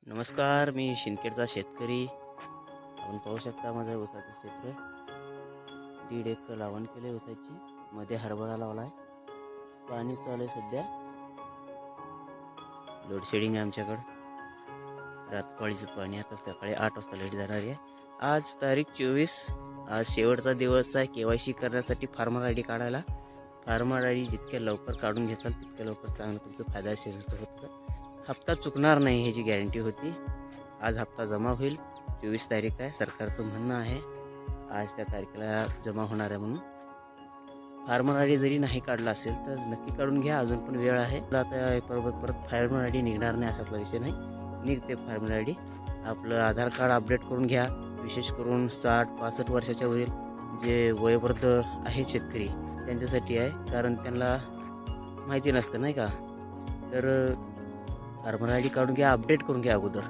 नमस्कार, मी शिंदखेडचा शेतकरी. आपण पाहू शकता माझं ऊसाचं क्षेत्र. 1.5 एकर लावण केले ऊसाची. मध्ये हरभरा लावलाय. पाणी चालू आहे सध्या. लोडशेडिंग आहे आमच्याकडं. रातपाळीचं पाणी आता सकाळी 8 वाजता लाईट जाणार आहे. आज तारीख 24. आज शेवटचा दिवस आहे KYC करण्यासाठी फार्मर ID काढायला. फार्मर ID जितक्या लवकर काढून घेताल तितक्या लवकर चांगलं तुमचं फायदेशीर होतं. हप्ता चुकणार नाही ह्याची गॅरंटी होती. आज हप्ता जमा होईल. 24 तारीख आहे. सरकारचं म्हणणं आहे आज त्या तारखेला जमा होणार आहे म्हणून. फार्मर ID जरी नाही काढला असेल तर नक्की काढून घ्या, अजून पण वेळ आहे. आता परत फार्मर ID निघणार नाही असातला विषय नाही. निघते फार्मर ID. आपलं आधार कार्ड अपडेट करून घ्या. विशेष करून 60-65 वर्षाच्या वरील जे वयोवृद्ध आहेत शेतकरी त्यांच्यासाठी आहे, कारण त्यांना माहिती नसतं नाही का. तर फार्मर ID काढून घ्या, अपडेट करून घ्या अगोदर.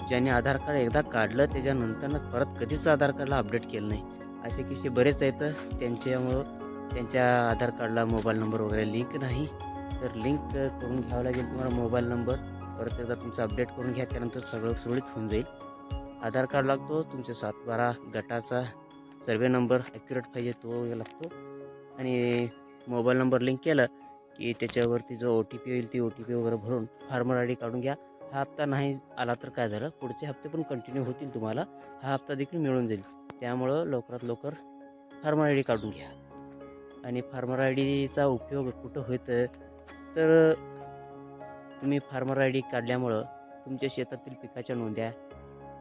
ज्याने आधार कार्ड एकदा काढलं त्याच्यानंतर परत कधीच आधार कार्डला अपडेट केलं नाही असे किस्से बरेच आहेत. त्यांच्यामुळं त्यांच्या आधार कार्डला मोबाईल नंबर वगैरे लिंक नाही, तर लिंक करून घ्यावं लागेल तुम्हाला मोबाईल नंबर. परत एकदा तुमचं अपडेट करून घ्या, त्यानंतर सगळं सुरळीत होऊन जाईल. आधार कार्ड लागतो, तुमच्या 7-12 गटाचा सर्वे नंबर ॲक्युरेट पाहिजे तो लागतो, आणि मोबाईल नंबर लिंक केलं की त्याच्यावरती जो OTP येईल ती OTP वगैरे भरून फार्मर ID काढून घ्या. हा हप्ता नाही आला तर काय झालं, पुढचे हप्ते पण कंटिन्यू होतील, तुम्हाला हा हप्ता देखील मिळून जाईल. त्यामुळं लवकरात लवकर फार्मर ID काढून घ्या. आणि फार्मर IDचा उपयोग कुठं होतं तर तुम्ही फार्मर ID काढल्यामुळं तुमच्या शेतातील पिकाच्या नोंद्या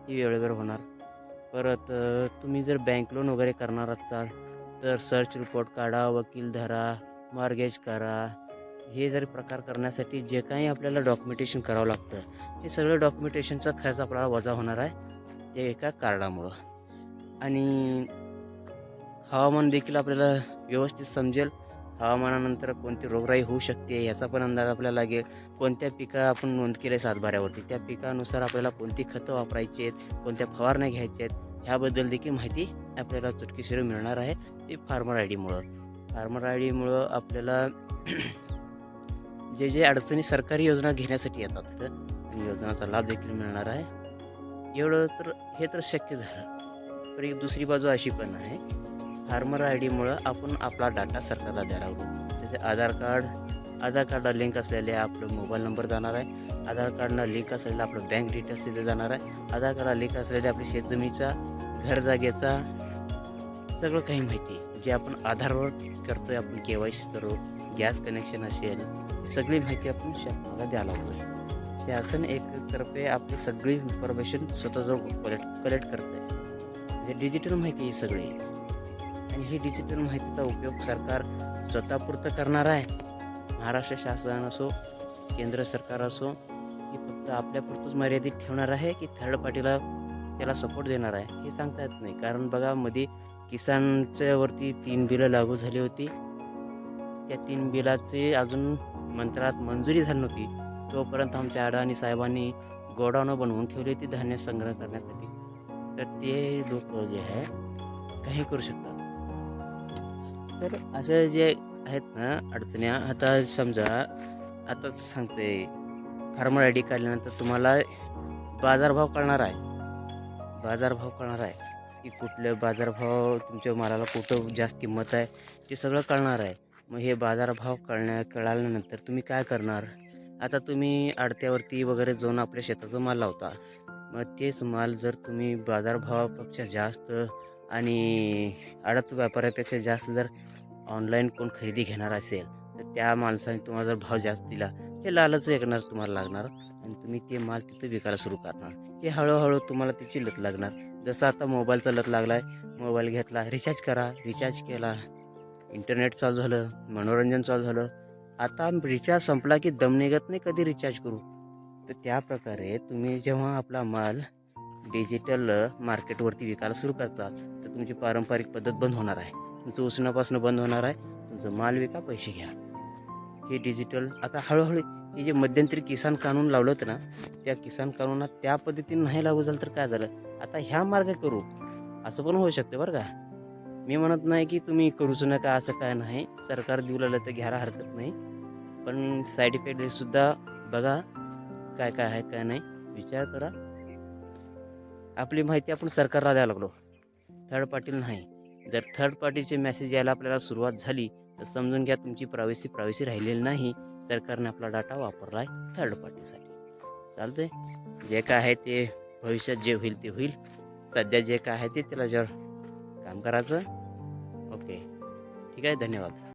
ही वेळेवर होणार. परत तुम्ही जर बँक लोन वगैरे करणार असाल तर सर्च रिपोर्ट काढा, वकील धरा, मॉर्गेज करा. हे जर प्रकार करण्यासाठी जे काही आपल्याला डॉक्युमेंटेशन करावं लागतं, हे सगळं डॉक्युमेंटेशनचा खर्च आपल्याला वजा होणार आहे ते एका कार्डामुळं. आणि हवामान देखील आपल्याला व्यवस्थित समजेल. हवामानानंतर कोणती रोगराई होऊ शकते याचा पण अंदाज आपल्याला लागेल. कोणत्या पिका आपण नोंद केले सातबाऱ्यावरती, त्या पिकानुसार आपल्याला कोणती खतं वापरायची आहेत, कोणत्या फवारण्या घ्यायच्या आहेत, ह्याबद्दल देखील माहिती आपल्याला चुटकीसर मिळणार आहे. ते फार्मर IDमुळं. फार्मर IDमुळं आपल्याला जे अडचणी सरकारी योजना घेण्यासाठी येतात आणि योजनाचा लाभ देखील मिळणार आहे. एवढं तर हे तर शक्य झालं. पण एक दुसरी बाजू अशी पण आहे, फार्मर IDमुळं आपण आपला डाटा सरकारला द्यायला लागलो. जसे आधार कार्डला लिंक असलेले आपलं मोबाईल नंबर जाणार आहे. आधार कार्डला लिंक असलेला आपलं बँक डिटेल्स तिथे जाणार आहे. आधार कार्डला लिंक असलेल्या आपल्या शेतजमीचा, घर जागेचा सगळं काही माहिती जे आपण आधारवर करतोय, आपण KYC करू, गॅस कनेक्शन असेल, सगळी माहिती आपण शासनाला द्यायला लागतोय. शासन एकतर्फे आपली सगळी इन्फॉर्मेशन स्वतःजवळ कलेक्ट करत आहे. म्हणजे डिजिटल माहिती ही सगळी, आणि ही डिजिटल माहितीचा उपयोग सरकार स्वतःपुरतं करणार आहे. महाराष्ट्र शासन असो, केंद्र सरकार असो, ही फक्त आपल्यापुरतंच मर्यादित ठेवणार आहे की थर्ड पार्टीला त्याला सपोर्ट देणार आहे हे सांगता येत नाही. कारण बघा, मध्ये किसानच्या वरती 3 बिलं लागू झाली होती. त्या 3 बिलाचे अजून मंत्रात मंजुरी झाली नव्हती, तोपर्यंत आमच्या अडाणी साहेबांनी गोडाऊन बनवून ठेवली होती धान्य संग्रह करण्यासाठी. तर ते लोक जे आहे काही करू शकतात. तर अशा जे आहेत ना अडचणी, आता समजा, आता सांगते, फार्मर ID काढल्यानंतर तुम्हाला बाजारभाव कळणार आहे. बाजारभाव कळणार आहे की कुठले बाजारभाव तुमच्या मालाला कुठं जास्त किंमत आहे ते सगळं कळणार आहे. मग हे बाजारभाव कळाल्यानंतर तुम्ही काय करणार? आता तुम्ही आडत्यावरती वगैरे जाऊन आपल्या शेताचा माल लावता. मग तेच माल जर तुम्ही बाजारभावापेक्षा जास्त आणि आडत व्यापाऱ्यापेक्षा जास्त जर ऑनलाईन कोण खरेदी घेणार असेल तर त्या माणसाने तुम्हाला जर भाव जास्त दिला, हे लालच ऐकणार तुम्हाला लागणार, आणि तुम्ही ते माल तिथं विकायला सुरू करणार. हे हळूहळू तुम्हाला त्याची लत लागणार. जसं आता मोबाईलचा लत लागला आहे, मोबाईल घेतला, रिचार्ज करा, रिचार्ज केला, इंटरनेट चालू झालं, मनोरंजन चालू झालं. आता रिचार्ज संपला की दम निघत नाही कधी रिचार्ज करू. तर त्या प्रकारे तुम्ही जेव्हा आपला माल डिजिटल मार्केटवरती विकायला सुरू करता तर तुमची पारंपरिक पद्धत बंद होणार आहे. तुमचं उसण्यापासून बंद होणार आहे. तुमचं माल विका, पैसे घ्या. हे डिजिटल आता हळूहळू, हे जे मध्यंतरी किसान कानून लावलं होतं ना, त्या किसान कानूनात त्या पद्धतीने नाही लागू झालं तर काय झालं, आता ह्या मार्ग करू असं पण होऊ शकते बरं का. मी म्हणत नाही की तुम्ही करूच नका, असं काय नाही. सरकार देऊ लागलं तर घ्यायला हरकत नाही, पण साईड इफेक्ट सुद्धा बघा काय काय आहे काय नाही. विचार करा. आपली माहिती आपण सरकारला द्यायला लागलो, थर्ड पार्टीला नाही. जर थर्ड पार्टीचे मेसेज यायला आपल्याला सुरुवात झाली तर समजून घ्या तुमची प्रायव्हसी राहिलेली नाही. सरकारने आपला डाटा वापरला आहे थर्ड पार्टीसाठी. चालतंय. जे काय आहे ते भविष्यात जे होईल ते होईल. सध्या जे काय आहे ते त्याला जर काम करायचं. ओके, ठीक आहे. धन्यवाद.